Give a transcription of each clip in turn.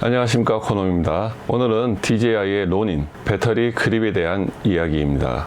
안녕하십니까, 코놈입니다. 오늘은 DJI의 로닌 배터리 그립에 대한 이야기입니다.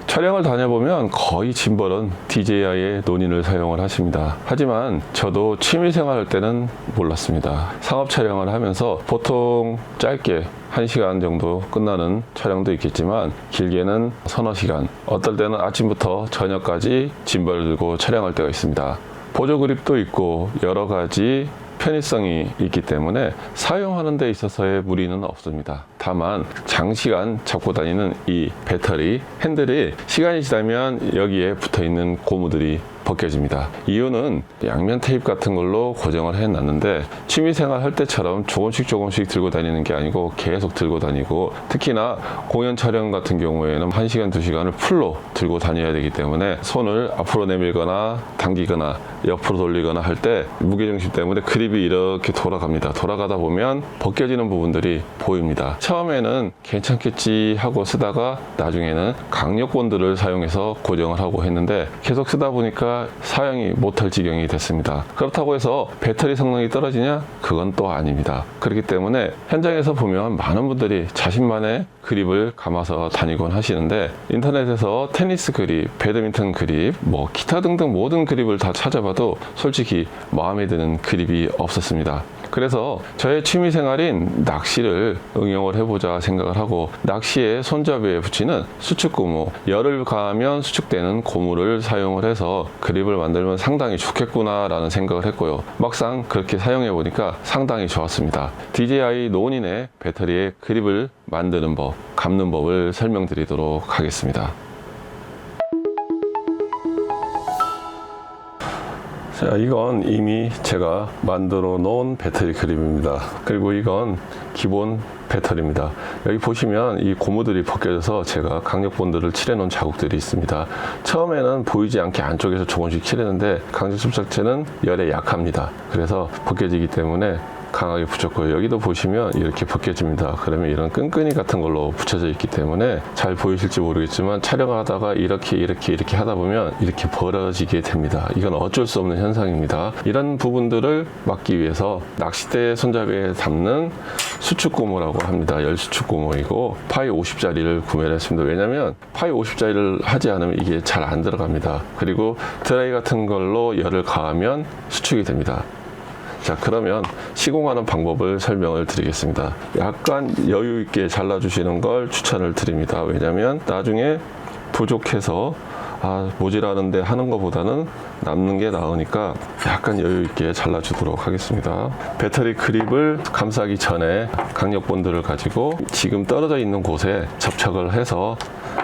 촬영을 다녀보면 거의 짐벌은 DJI의 로닌을 사용을 하십니다. 하지만 저도 취미생활 할 때는 몰랐습니다. 상업 촬영을 하면서 보통 짧게 1시간 정도 끝나는 촬영도 있겠지만 길게는 서너 시간, 어떨 때는 아침부터 저녁까지 짐벌을 들고 촬영할 때가 있습니다. 보조 그립도 있고 여러 가지 편의성이 있기 때문에 사용하는 데 있어서의 무리는 없습니다. 다만 장시간 잡고 다니는 이 배터리 핸들이 시간이 지나면 여기에 붙어 있는 고무들이 벗겨집니다. 이유는 양면 테이프 같은 걸로 고정을 해 놨는데 취미생활 할 때처럼 조금씩 들고 다니는 게 아니고 계속 들고 다니고, 특히나 공연 촬영 같은 경우에는 1시간, 2시간을 풀로 들고 다녀야 되기 때문에 손을 앞으로 내밀거나 당기거나 옆으로 돌리거나 할 때 무게중심 때문에 그립이 이렇게 돌아갑니다. 돌아가다 보면 벗겨지는 부분들이 보입니다. 처음에는 괜찮겠지 하고 쓰다가 나중에는 강력본드를 사용해서 고정을 하고 했는데 계속 쓰다 보니까 사용이 못할 지경이 됐습니다. 그렇다고 해서 배터리 성능이 떨어지냐? 그건 또 아닙니다. 그렇기 때문에 현장에서 보면 많은 분들이 자신만의 그립을 감아서 다니곤 하시는데, 인터넷에서 테니스 그립, 배드민턴 그립, 기타 등등 모든 그립을 다 찾아봐도 솔직히 마음에 드는 그립이 없었습니다. 그래서 저의 취미생활인 낚시를 응용을 해보자 생각을 하고, 낚시의 손잡이에 붙이는 수축고무, 열을 가하면 수축되는 고무를 사용을 해서 그립을 만들면 상당히 좋겠구나 라는 생각을 했고요. 막상 그렇게 사용해 보니까 상당히 좋았습니다. DJI 로닌의 배터리의 그립을 만드는 법, 감는 법을 설명드리도록 하겠습니다. 자, 이건 이미 제가 만들어 놓은 배터리 그립입니다. 그리고 이건 기본 배터리입니다. 여기 보시면 이 고무들이 벗겨져서 제가 강력본드를 칠해 놓은 자국들이 있습니다. 처음에는 보이지 않게 안쪽에서 조금씩 칠했는데 강력 접착제는 열에 약합니다. 그래서 벗겨지기 때문에 강하게 붙였고요. 여기도 보시면 이렇게 벗겨집니다. 그러면 이런 끈끈이 같은 걸로 붙여져 있기 때문에 잘 보이실지 모르겠지만 촬영을 하다가 이렇게 하다 보면 이렇게 벌어지게 됩니다. 이건 어쩔 수 없는 현상입니다. 이런 부분들을 막기 위해서 낚싯대 손잡이에 담는 수축고무라고 합니다. 열수축고무이고 파이 50짜리를 구매를 했습니다. 왜냐면 파이 50짜리를 하지 않으면 이게 잘 안 들어갑니다. 그리고 드라이 같은 걸로 열을 가하면 수축이 됩니다. 자, 그러면 시공하는 방법을 설명을 드리겠습니다. 약간 여유 있게 잘라주시는 걸 추천을 드립니다. 왜냐면 나중에 부족해서 모자라는데 하는 것보다는 남는 게 나으니까 약간 여유 있게 잘라주도록 하겠습니다. 배터리 그립을 감싸기 전에 강력본드를 가지고 지금 떨어져 있는 곳에 접착을 해서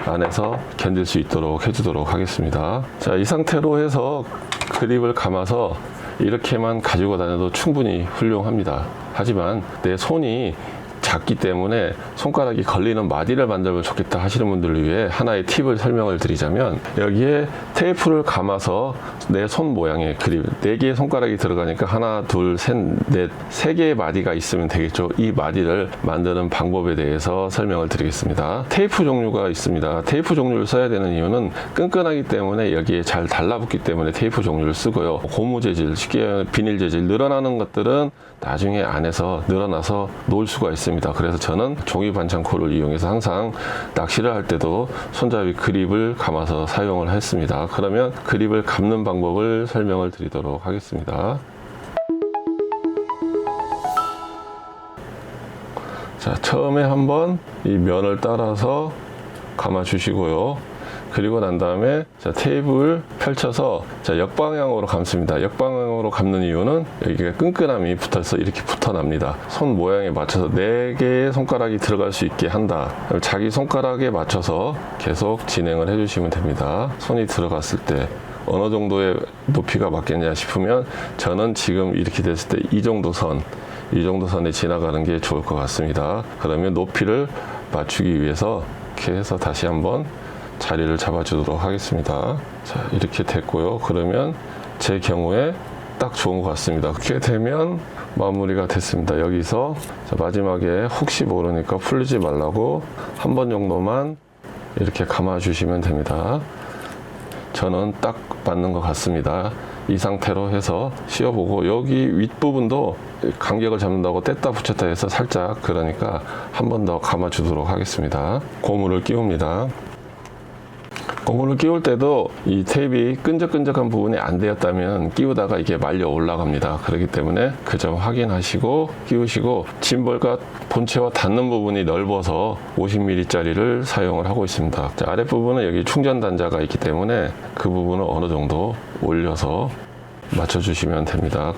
안에서 견딜 수 있도록 해주도록 하겠습니다. 자, 이 상태로 해서 그립을 감아서 이렇게만 가지고 다녀도 충분히 훌륭합니다. 하지만 내 손이 작기 때문에 손가락이 걸리는 마디를 만들면 좋겠다 하시는 분들을 위해 하나의 팁을 설명을 드리자면, 여기에 테이프를 감아서 내 손 모양의 그립 4개의 손가락이 들어가니까 하나, 둘, 셋, 넷, 3개의 마디가 있으면 되겠죠. 이 마디를 만드는 방법에 대해서 설명을 드리겠습니다. 테이프 종류가 있습니다. 테이프 종류를 써야 되는 이유는 끈끈하기 때문에 여기에 잘 달라붙기 때문에 테이프 종류를 쓰고요. 고무 재질, 쉽게 비닐 재질, 늘어나는 것들은 나중에 안에서 늘어나서 놓을 수가 있습니다. 그래서 저는 종이 반창고를 이용해서 항상 낚시를 할 때도 손잡이 그립을 감아서 사용을 했습니다. 그러면 그립을 감는 방법을 설명을 드리도록 하겠습니다. 자, 처음에 한번 이 면을 따라서 감아 주시고요. 그리고 난 다음에 테이프를 펼쳐서 역방향으로 감습니다. 역방향으로 감는 이유는 여기가 끈끈함이 붙어서 이렇게 붙어납니다. 손 모양에 맞춰서 4개의 손가락이 들어갈 수 있게 한다. 자기 손가락에 맞춰서 계속 진행을 해주시면 됩니다. 손이 들어갔을 때 어느 정도의 높이가 맞겠냐 싶으면 저는 지금 이렇게 됐을 때 이 정도 선에 지나가는 게 좋을 것 같습니다. 그러면 높이를 맞추기 위해서 이렇게 해서 다시 한번 자리를 잡아주도록 하겠습니다. 자, 이렇게 됐고요. 그러면 제 경우에 딱 좋은 것 같습니다. 그렇게 되면 마무리가 됐습니다. 여기서 마지막에 혹시 모르니까 풀리지 말라고 한 번 정도만 이렇게 감아 주시면 됩니다. 저는 딱 맞는 것 같습니다. 이 상태로 해서 씌워보고, 여기 윗부분도 간격을 잡는다고 뗐다 붙였다 해서 살짝, 그러니까 한 번 더 감아주도록 하겠습니다. 고무를 끼웁니다. 고무를 끼울 때도 이 테이프 끈적끈적한 부분이 안 되었다면 끼우다가 이게 말려 올라갑니다. 그렇기 때문에 그 점 확인하시고 끼우시고, 짐벌과 본체와 닿는 부분이 넓어서 50mm 짜리를 사용을 하고 있습니다. 자, 아랫부분은 여기 충전 단자가 있기 때문에 그 부분을 어느 정도 올려서 맞춰주시면 됩니다.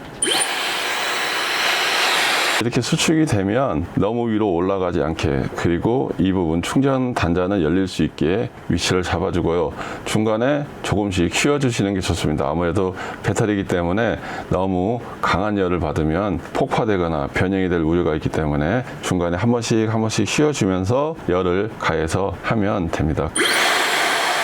이렇게 수축이 되면 너무 위로 올라가지 않게, 그리고 이 부분 충전 단자는 열릴 수 있게 위치를 잡아주고요. 중간에 조금씩 휘어주시는 게 좋습니다. 아무래도 배터리이기 때문에 너무 강한 열을 받으면 폭파되거나 변형이 될 우려가 있기 때문에 중간에 한 번씩 휘어주면서 열을 가해서 하면 됩니다.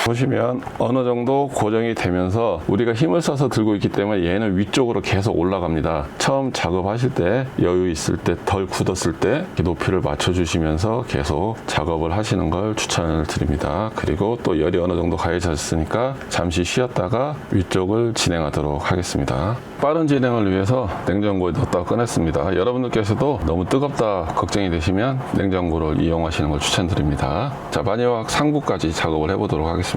보시면 어느 정도 고정이 되면서 우리가 힘을 써서 들고 있기 때문에 얘는 위쪽으로 계속 올라갑니다. 처음 작업하실 때 여유 있을 때, 덜 굳었을 때 높이를 맞춰주시면서 계속 작업을 하시는 걸 추천을 드립니다. 그리고 또 열이 어느 정도 가해졌으니까 잠시 쉬었다가 위쪽을 진행하도록 하겠습니다. 빠른 진행을 위해서 냉장고에 넣었다 꺼냈습니다. 여러분들께서도 너무 뜨겁다 걱정이 되시면 냉장고를 이용하시는 걸 추천드립니다. 자, 마지막 상부까지 작업을 해보도록 하겠습니다.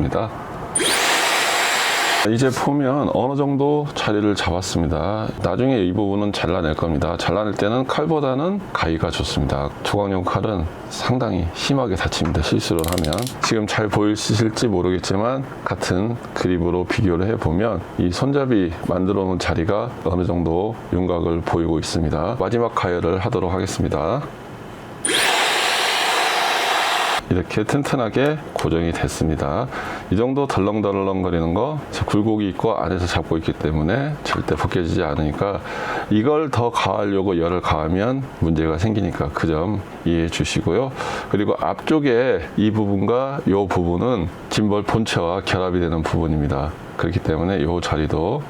이제 보면 어느 정도 자리를 잡았습니다. 나중에 이 부분은 잘라낼 겁니다. 잘라낼 때는 칼보다는 가위가 좋습니다. 조각용 칼은 상당히 심하게 다칩니다. 실수를 하면. 지금 잘 보이실지 모르겠지만 같은 그립으로 비교를 해보면 이 손잡이 만들어 놓은 자리가 어느 정도 윤곽을 보이고 있습니다. 마지막 가열을 하도록 하겠습니다. 이렇게 튼튼하게 고정이 됐습니다. 이 정도 덜렁덜렁 거리는 거 굴곡이 있고 안에서 잡고 있기 때문에 절대 벗겨지지 않으니까, 이걸 더 가하려고 열을 가하면 문제가 생기니까 그 점 이해해 주시고요. 그리고 앞쪽에 이 부분과 이 부분은 짐벌 본체와 결합이 되는 부분입니다. 그렇기 때문에 이 자리도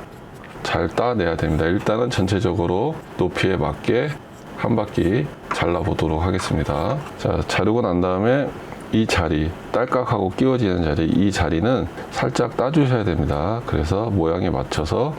잘 따내야 됩니다. 일단은 전체적으로 높이에 맞게 한 바퀴 잘라보도록 하겠습니다. 자, 자르고 난 다음에 이 자리, 딸깍하고 끼워지는 자리, 이 자리는 살짝 따주셔야 됩니다. 그래서 모양에 맞춰서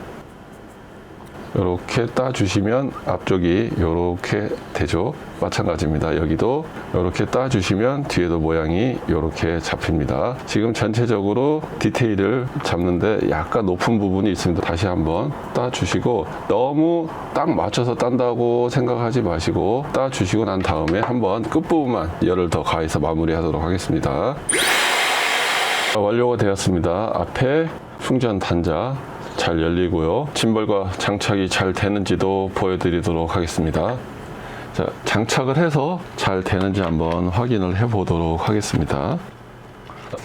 이렇게 따주시면 앞쪽이 이렇게 되죠. 마찬가지입니다. 여기도 이렇게 따주시면 뒤에도 모양이 이렇게 잡힙니다. 지금 전체적으로 디테일을 잡는데 약간 높은 부분이 있습니다. 다시 한번 따주시고, 너무 딱 맞춰서 딴다고 생각하지 마시고 따주시고 난 다음에 한번 끝부분만 열을 더 가해서 마무리하도록 하겠습니다. 완료가 되었습니다. 앞에 충전 단자 잘 열리고요. 짐벌과 장착이 잘 되는지도 보여드리도록 하겠습니다. 자, 장착을 해서 잘 되는지 한번 확인을 해 보도록 하겠습니다.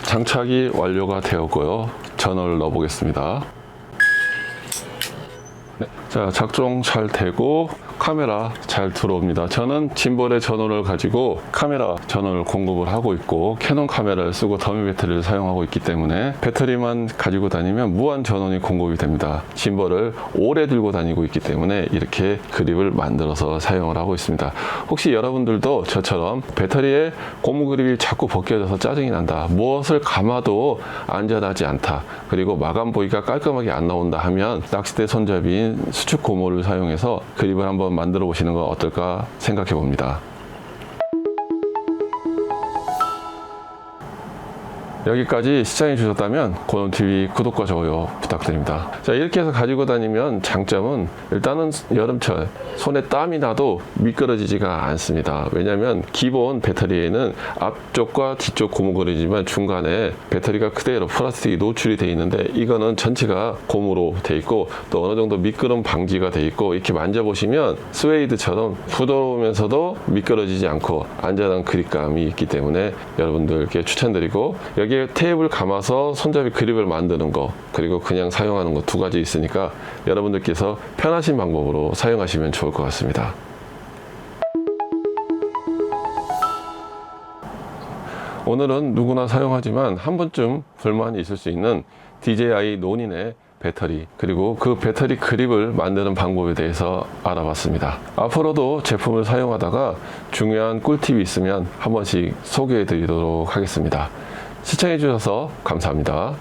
장착이 완료가 되었고요. 전원을 넣어 보겠습니다. 네, 자, 작동 잘 되고 카메라 잘 들어옵니다. 저는 짐벌의 전원을 가지고 카메라 전원을 공급을 하고 있고, 캐논 카메라를 쓰고 더미 배터리를 사용하고 있기 때문에 배터리만 가지고 다니면 무한 전원이 공급이 됩니다. 짐벌을 오래 들고 다니고 있기 때문에 이렇게 그립을 만들어서 사용을 하고 있습니다. 혹시 여러분들도 저처럼 배터리에 고무 그립이 자꾸 벗겨져서 짜증이 난다, 무엇을 감아도 안전하지 않다, 그리고 마감 부위가 깔끔하게 안 나온다 하면 낚싯대 손잡이인 수축 고무를 사용해서 그립을 한번 만들어 보시는 건 어떨까 생각해 봅니다. 여기까지 시청해 주셨다면 고놈TV 구독과 좋아요 부탁드립니다. 자, 이렇게 해서 가지고 다니면 장점은 일단은 여름철 손에 땀이 나도 미끄러지지가 않습니다. 왜냐하면 기본 배터리에는 앞쪽과 뒤쪽 고무 그립이지만 중간에 배터리가 그대로 플라스틱이 노출이 되어 있는데, 이거는 전체가 고무로 되어 있고 또 어느 정도 미끄럼 방지가 되어 있고, 이렇게 만져보시면 스웨이드처럼 부드러우면서도 미끄러지지 않고 안전한 그립감이 있기 때문에 여러분들께 추천드리고, 여기에 테이프를 감아서 손잡이 그립을 만드는 거, 그리고 그냥 사용하는 거 두 가지 있으니까 여러분들께서 편하신 방법으로 사용하시면 좋을 것 같습니다. 오늘은 누구나 사용하지만 한 번쯤 불만이 있을 수 있는 DJI 노닌의 배터리, 그리고 그 배터리 그립을 만드는 방법에 대해서 알아봤습니다. 앞으로도 제품을 사용하다가 중요한 꿀팁이 있으면 한 번씩 소개해 드리도록 하겠습니다. 시청해 주셔서 감사합니다.